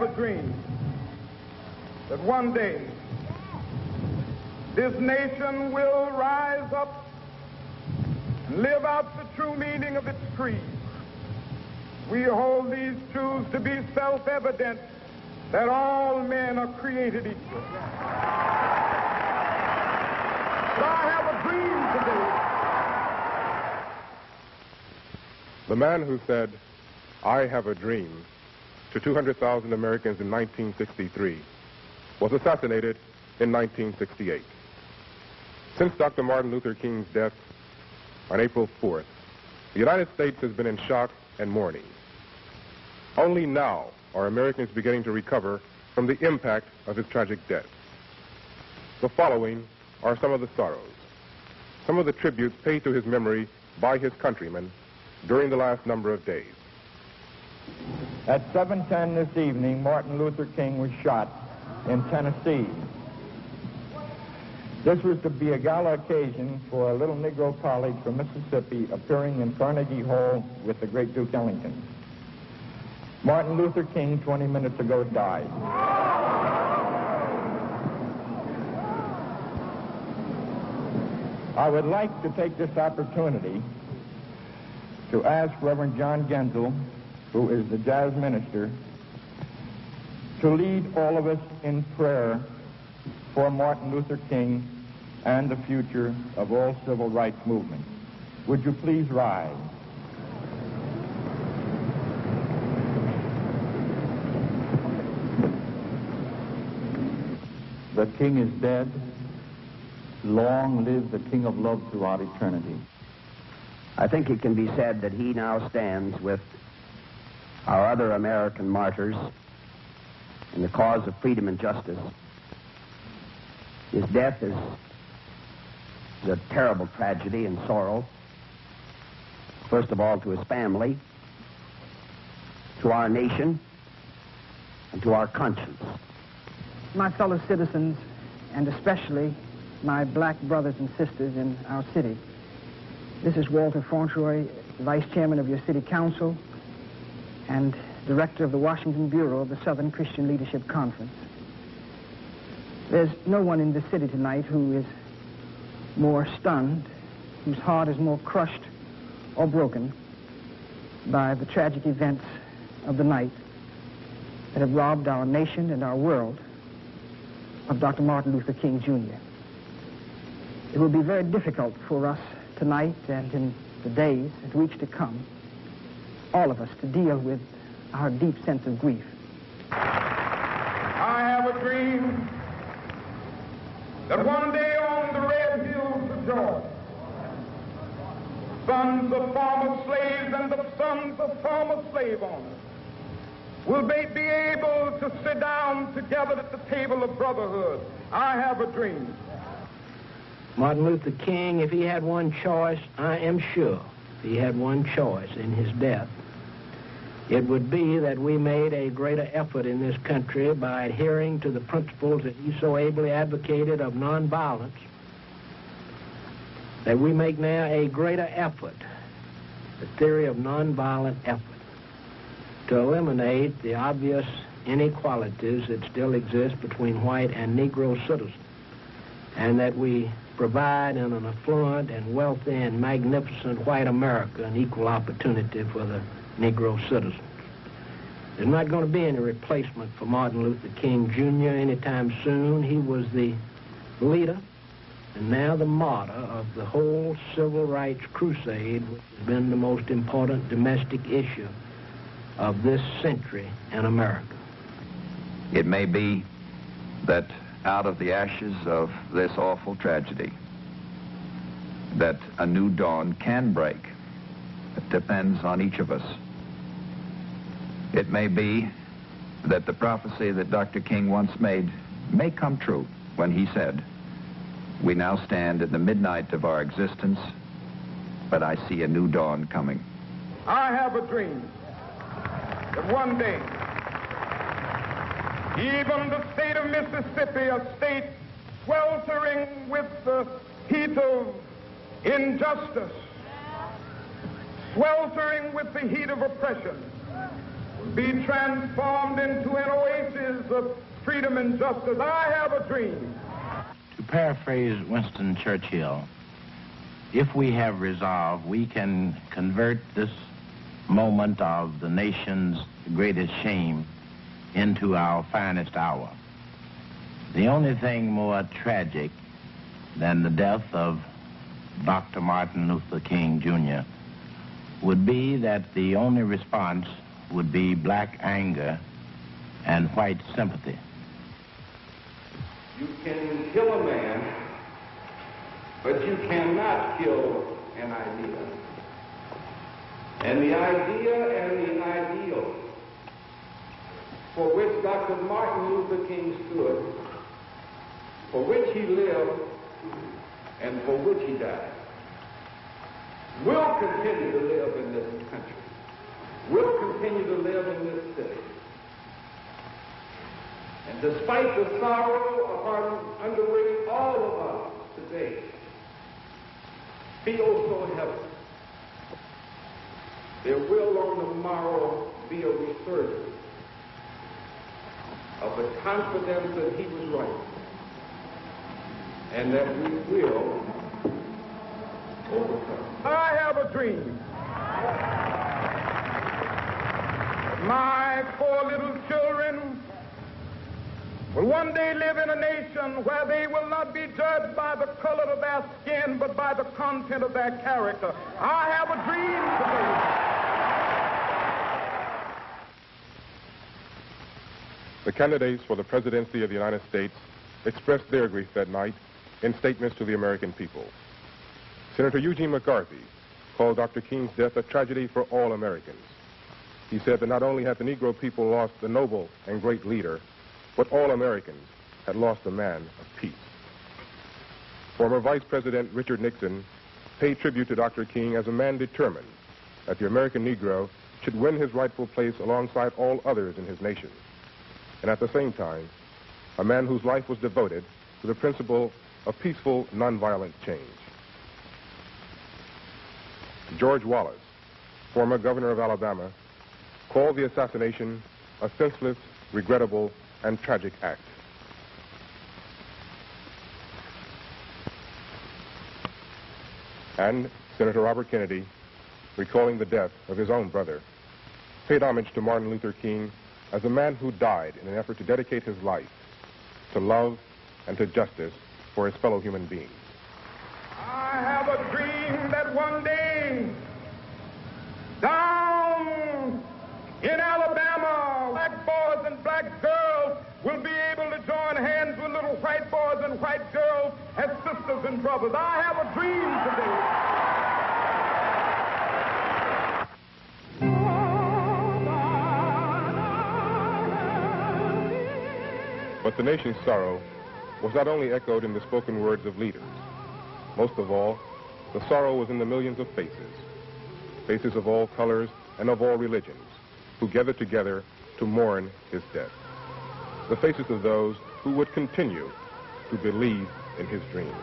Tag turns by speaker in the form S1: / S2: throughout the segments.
S1: have a dream that one day this nation will rise up and live out the true meaning of its creed. We hold these truths to be self-evident, that all men are created equal. So I have a dream today.
S2: The man who said, "I have a dream," to 200,000 Americans in 1963 was assassinated in 1968. Since Dr. Martin Luther King's death on April 4th, the United States has been in shock and mourning. Only now are Americans beginning to recover from the impact of his tragic death. The following are some of the sorrows, some of the tributes paid to his memory by his countrymen during the last number of days.
S3: At 7:10 this evening, Martin Luther King was shot in Tennessee. This was to be a gala occasion for a little Negro college from Mississippi appearing in Carnegie Hall with the great Duke Ellington. Martin Luther King, 20 minutes ago, died. I would like to take this opportunity to ask Reverend John Genzel, who is the jazz minister, to lead all of us in prayer for Martin Luther King and the future of all civil rights movements. Would you please rise?
S4: The King is dead. Long live the King of Love throughout eternity.
S5: I think it can be said that he now stands with our other American martyrs in the cause of freedom and justice. His death is a terrible tragedy and sorrow, first of all to his family, to our nation, and to our conscience.
S6: My fellow citizens, and especially my black brothers and sisters in our city, this is Walter Fauntroy, Vice Chairman of your City Council and Director of the Washington Bureau of the Southern Christian Leadership Conference. There's no one in the city tonight who is more stunned, whose heart is more crushed or broken by the tragic events of the night that have robbed our nation and our world of Dr. Martin Luther King, Jr. It will be very difficult for us tonight and in the days and weeks to come, all of us, to deal with our deep sense of grief.
S1: I have a dream that one day on the red hills of Georgia, sons of former slaves and the sons of former slave owners will be able to sit down together at the table of brotherhood. I have a dream.
S7: Martin Luther King, if he had one choice, I am sure, if he had one choice in his death, it would be that we made a greater effort in this country by adhering to the principles that he so ably advocated of nonviolence, that we make now a greater effort, the theory of nonviolent effort, to eliminate the obvious inequalities that still exist between white and Negro citizens, and that we provide in an affluent and wealthy and magnificent white America an equal opportunity for the Negro citizens. There's not going to be any replacement for Martin Luther King, Jr. anytime soon. He was the leader and now the martyr of the whole civil rights crusade, which has been the most important domestic issue of this century in America.
S8: It may be that out of the ashes of this awful tragedy, that a new dawn can break. It depends on each of us. It may be that the prophecy that Dr. King once made may come true when he said, "We now stand in the midnight of our existence, but I see a new dawn coming."
S1: I have a dream that one day, even the state of Mississippi, a state sweltering with the heat of injustice, sweltering with the heat of oppression, will be transformed into an oasis of freedom and justice. I have a dream.
S7: To paraphrase Winston Churchill, if we have resolve, we can convert this moment of the nation's greatest shame into our finest hour. The only thing more tragic than the death of Dr. Martin Luther King, Jr. would be that the only response would be black anger and white sympathy.
S9: You can kill a man, but you cannot kill an idea. And the idea and the ideal for which Dr. Martin Luther King stood, for which he lived, and for which he died, will continue to live in this country, will continue to live in this city. And despite the sorrow under which all of us today feel so heavy, there will on the morrow be a resurgence of the confidence that he was right and that we will overcome.
S1: I have a dream. My 4 little children will one day live in a nation where they will not be judged by the color of their skin, but by the content of their character. I have a dream today.
S2: The candidates for the presidency of the United States expressed their grief that night in statements to the American people. Senator Eugene McCarthy called Dr. King's death a tragedy for all Americans. He said that not only had the Negro people lost a noble and great leader, but all Americans had lost a man of peace. Former Vice President Richard Nixon paid tribute to Dr. King as a man determined that the American Negro should win his rightful place alongside all others in his nation, and at the same time, a man whose life was devoted to the principle of peaceful, nonviolent change. George Wallace, former governor of Alabama, called the assassination a senseless, regrettable, and tragic act. And Senator Robert Kennedy, recalling the death of his own brother, paid homage to Martin Luther King as a man who died in an effort to dedicate his life to love and to justice for his fellow human beings.
S1: I have a dream that one day, down in Alabama, black boys and black girls will be able to join hands with little white boys and white girls as sisters and brothers. I have a dream today.
S2: But the nation's sorrow was not only echoed in the spoken words of leaders. Most of all, the sorrow was in the millions of faces, faces of all colors and of all religions, who gathered together to mourn his death. The faces of those who would continue to believe in his dream.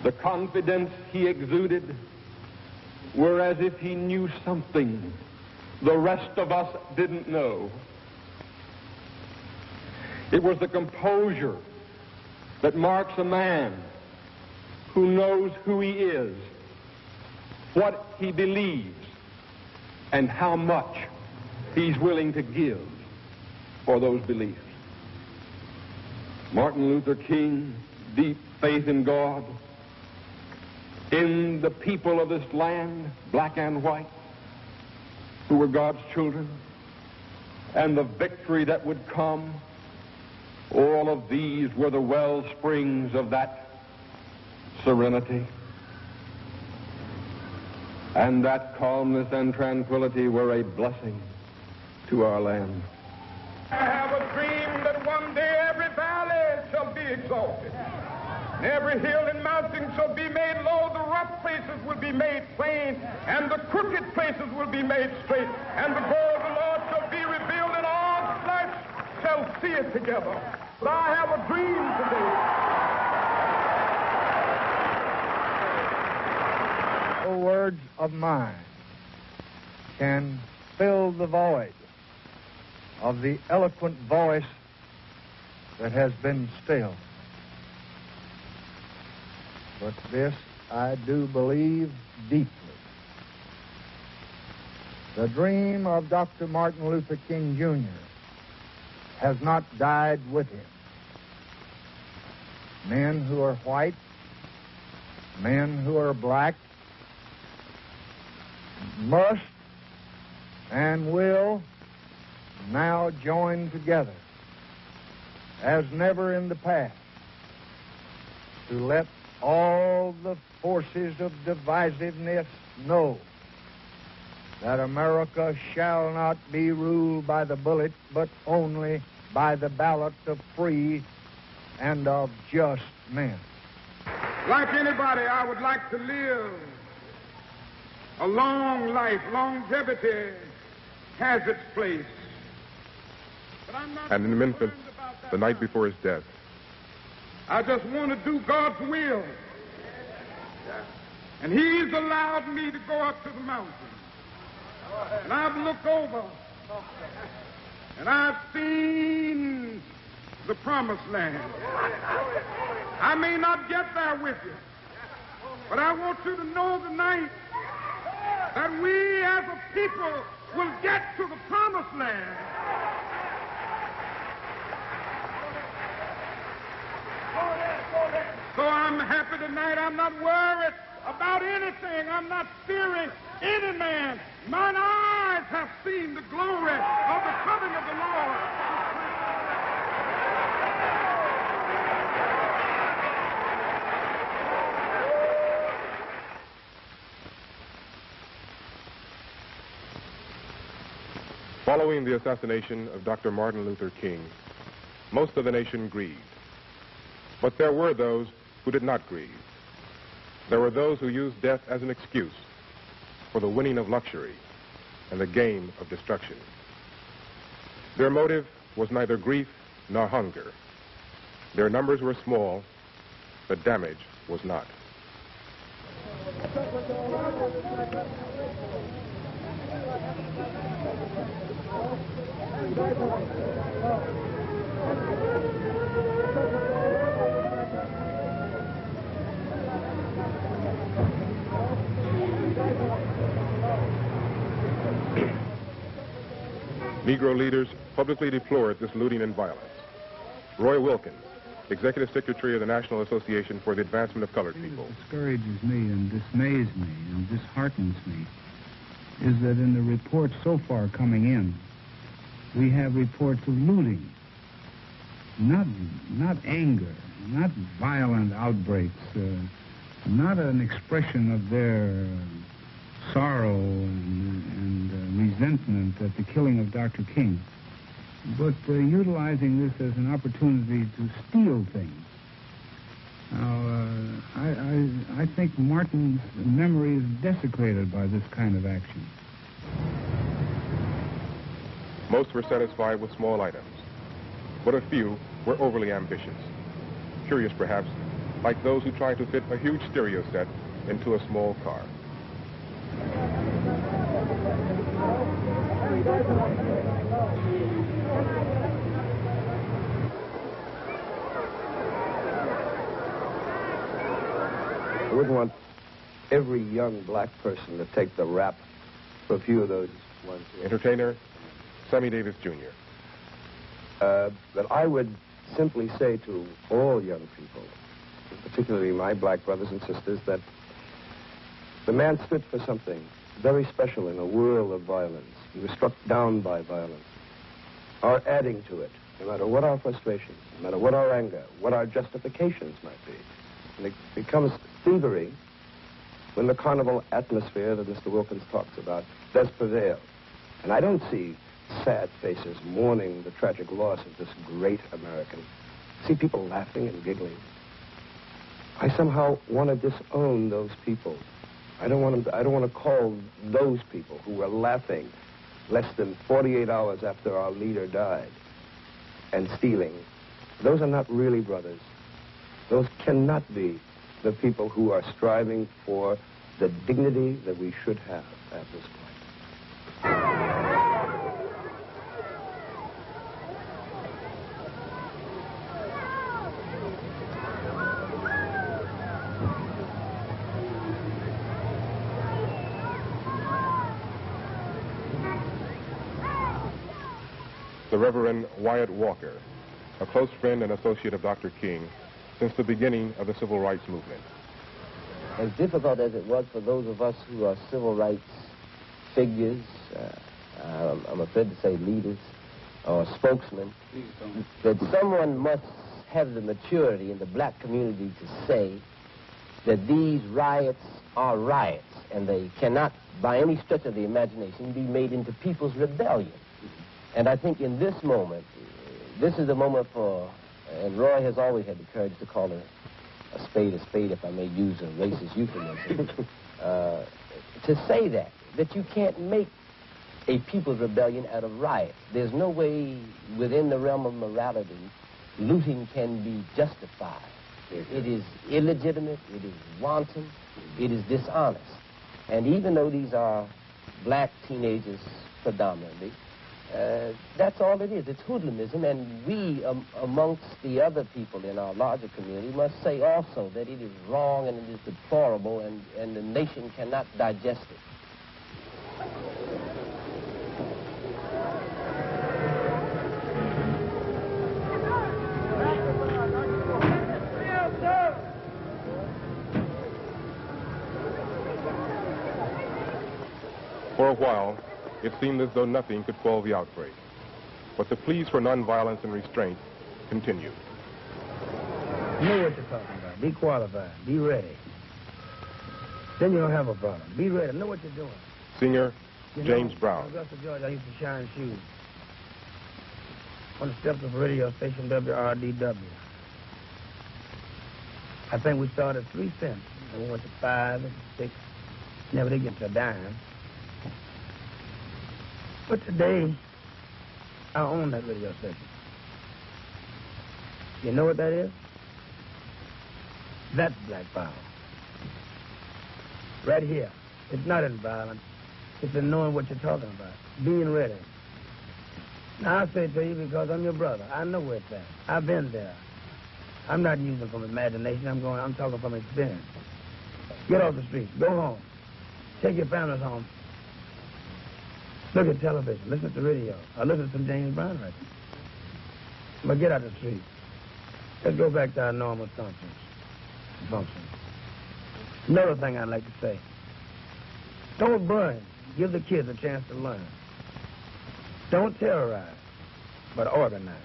S9: The confidence he exuded were as if he knew something the rest of us didn't know. It was the composure that marks a man who knows who he is, what he believes, and how much he's willing to give for those beliefs. Martin Luther King, deep faith in God, in the people of this land, black and white, who were God's children, and the victory that would come. All of these were the well springs of that serenity. And that calmness and tranquility were a blessing to our land.
S1: I have a dream that one day every valley shall be exalted. Every hill and mountain shall be made low, the rough places will be made plain, and the crooked places will be made straight, and the glory of the Lord shall be revealed in all flesh. shall see it together. But I have a dream today.
S3: No words of mine can fill the void of the eloquent voice that has been stilled. But this I do believe deeply. The dream of Dr. Martin Luther King Jr. has not died with him. Men who are white, men who are black, must and will now join together, as never in the past, to let all the forces of divisiveness know that America shall not be ruled by the bullet, but only by the ballot of free and of just men.
S1: Like anybody, I would like to live a long life. Longevity has its place. But I'm not
S2: And in Memphis, the night before his death,
S1: I just want to do God's will. And he's allowed me to go up to the mountain. And I've looked over, and I've seen the promised land. I may not get there with you, but I want you to know tonight that we as a people will get to the promised land. So I'm happy tonight. I'm not worried about anything. I'm not fearing any man. Mine eyes have seen the glory of the coming of the Lord.
S2: following the assassination of Dr. Martin Luther King, most of the nation grieved. But there were those who did not grieve. There were those who used death as an excuse for the winning of luxury and the game of destruction. Their motive was neither grief nor hunger. Their numbers were small, but damage was not. Negro leaders publicly deplored this looting and violence. Roy Wilkins, Executive Secretary of the National Association for the Advancement of Colored People.
S10: What discourages me and dismays me and disheartens me is that in the reports so far coming in, we have reports of looting, not anger, not violent outbreaks, not an expression of their sorrow and resentment at the killing of Dr. King, but utilizing this as an opportunity to steal things. Now, I think Martin's memory is desecrated by this kind of action.
S2: Most were satisfied with small items, but a few were overly ambitious. Curious, perhaps, like those who tried to fit a huge stereo set into a small car.
S11: I wouldn't want every young black person to take the rap for a few of those ones.
S2: Entertainer Sammy Davis Jr.
S11: But I would simply say to all young people, particularly my black brothers and sisters, that the man stood for something very special in a world of violence. He was struck down by violence. Our adding to it, no matter what our frustrations, no matter what our anger, what our justifications might be, and it becomes thievery when the carnival atmosphere that Mr. Wilkins talks about does prevail. And I don't see sad faces mourning the tragic loss of this great American. I see people laughing and giggling. I somehow want to disown those people. I don't want to call those people who were laughing less than 48 hours after our leader died and stealing, those are not really brothers. Those cannot be the people who are striving for the dignity that we should have at this point.
S2: The Reverend Wyatt Walker, a close friend and associate of Dr. King since the beginning of the civil rights movement.
S12: As difficult as it was for those of us who are civil rights figures, I'm afraid to say leaders or spokesmen, that someone must have the maturity in the black community to say that these riots are riots and they cannot, by any stretch of the imagination, be made into people's rebellion. And I think in this moment, this is the moment for, and Roy has always had the courage to call a spade, if I may use a racist euphemism, to say that you can't make a people's rebellion out of riots. There's no way within the realm of morality looting can be justified. It is illegitimate, it is wanton, it is dishonest. And even though these are black teenagers predominantly, that's all it is. It's hoodlumism, and we, amongst the other people in our larger community, must say also that it is wrong and it is deplorable, and the nation cannot digest it.
S2: For a while, it seemed as though nothing could quell the outbreak. But the pleas for nonviolence and restraint continued.
S13: Know what you're talking about. Be qualified. Be ready. Then you don't have a problem. Be ready. Know what you're doing.
S2: Singer James Brown.
S13: In Augusta, Georgia, I used to shine shoes on the steps of radio station WRDW. I think we started 3 cents, and we went to 5 and 6. Never did get to a dime. But today, I own that radio station. You know what that is? That's black power. Right here. It's not in violence. It's in knowing what you're talking about. Being ready. Now, I say to you because I'm your brother. I know where it's at. I've been there. I'm not using from imagination. I'm talking from experience. Get off the street. Go home. Take your families home. Look at television. Listen to the radio. Or listen to some James Brown records. But get out the street. Let's go back to our normal functions. Another thing I'd like to say. Don't burn. Give the kids a chance to learn. Don't terrorize, but organize.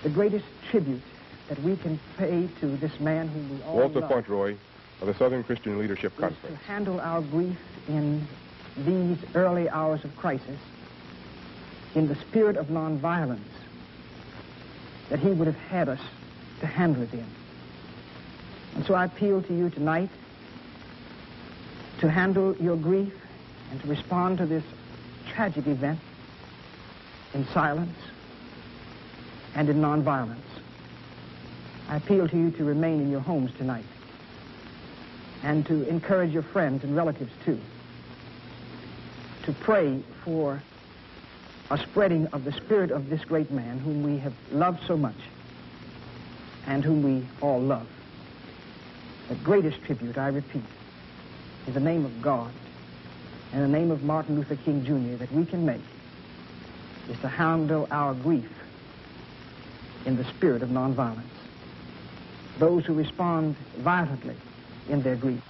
S6: The greatest tribute that we can pay to this man whom we all
S2: Walter
S6: love
S2: Fauntleroy of the Southern Christian Leadership
S6: is
S2: Conference.
S6: to handle our grief in these early hours of crisis in the spirit of nonviolence that he would have had us to handle it in. And so I appeal to you tonight to handle your grief and to respond to this tragic event in silence and in nonviolence. I appeal to you to remain in your homes tonight and to encourage your friends and relatives too, to pray for a spreading of the spirit of this great man whom we have loved so much and whom we all love. The greatest tribute, I repeat, in the name of God and the name of Martin Luther King Jr. that we can make is to handle our grief in the spirit of nonviolence. Those who respond violently in their grief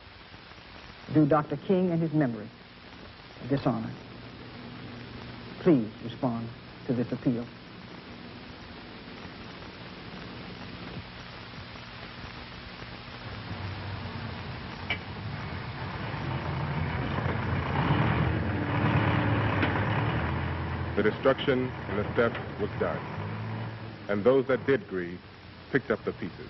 S6: do Dr. King and his memory a dishonor. Please respond to this appeal.
S2: The destruction in the steppe was done, and those that did grieve picked up the pieces.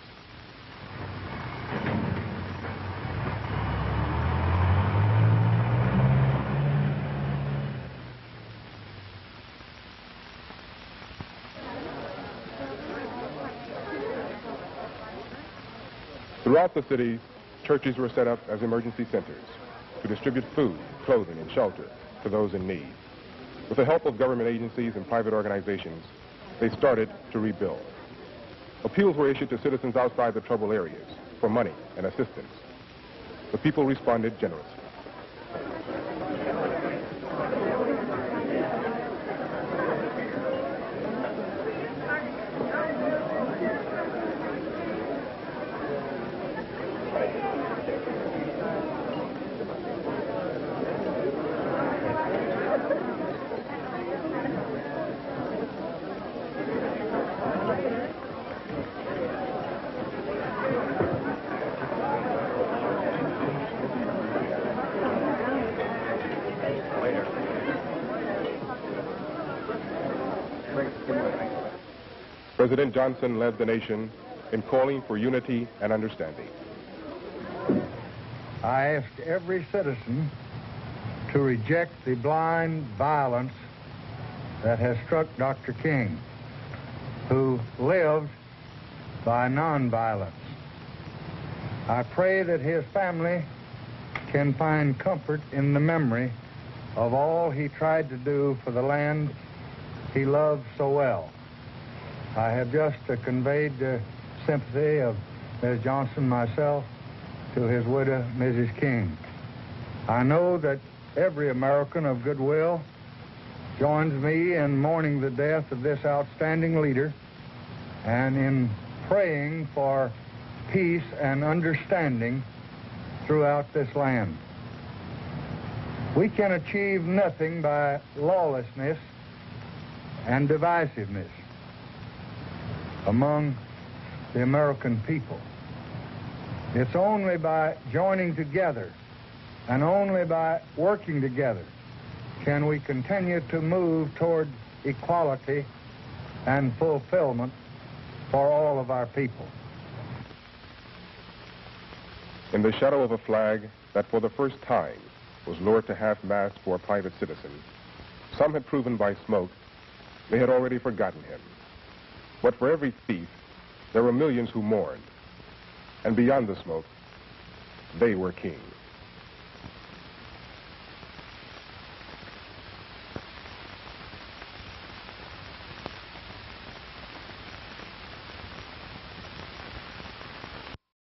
S2: Throughout the city, churches were set up as emergency centers to distribute food, clothing, and shelter to those in need. With the help of government agencies and private organizations, they started to rebuild. Appeals were issued to citizens outside the troubled areas for money and assistance. The people responded generously. President Johnson led the nation in calling for unity and understanding.
S14: I ask every citizen to reject the blind violence that has struck Dr. King, who lived by nonviolence. I pray that his family can find comfort in the memory of all he tried to do for the land he loved so well. I have just conveyed the sympathy of Ms. Johnson, myself, to his widow, Mrs. King. I know that every American of goodwill joins me in mourning the death of this outstanding leader and in praying for peace and understanding throughout this land. We can achieve nothing by lawlessness and divisiveness among the American people. It's only by joining together and only by working together can we continue to move toward equality and fulfillment for all of our people.
S2: In the shadow of a flag that for the first time was lowered to half-mast for a private citizen, some had proven by smoke they had already forgotten him. But for every thief, there were millions who mourned. And beyond the smoke, they were king.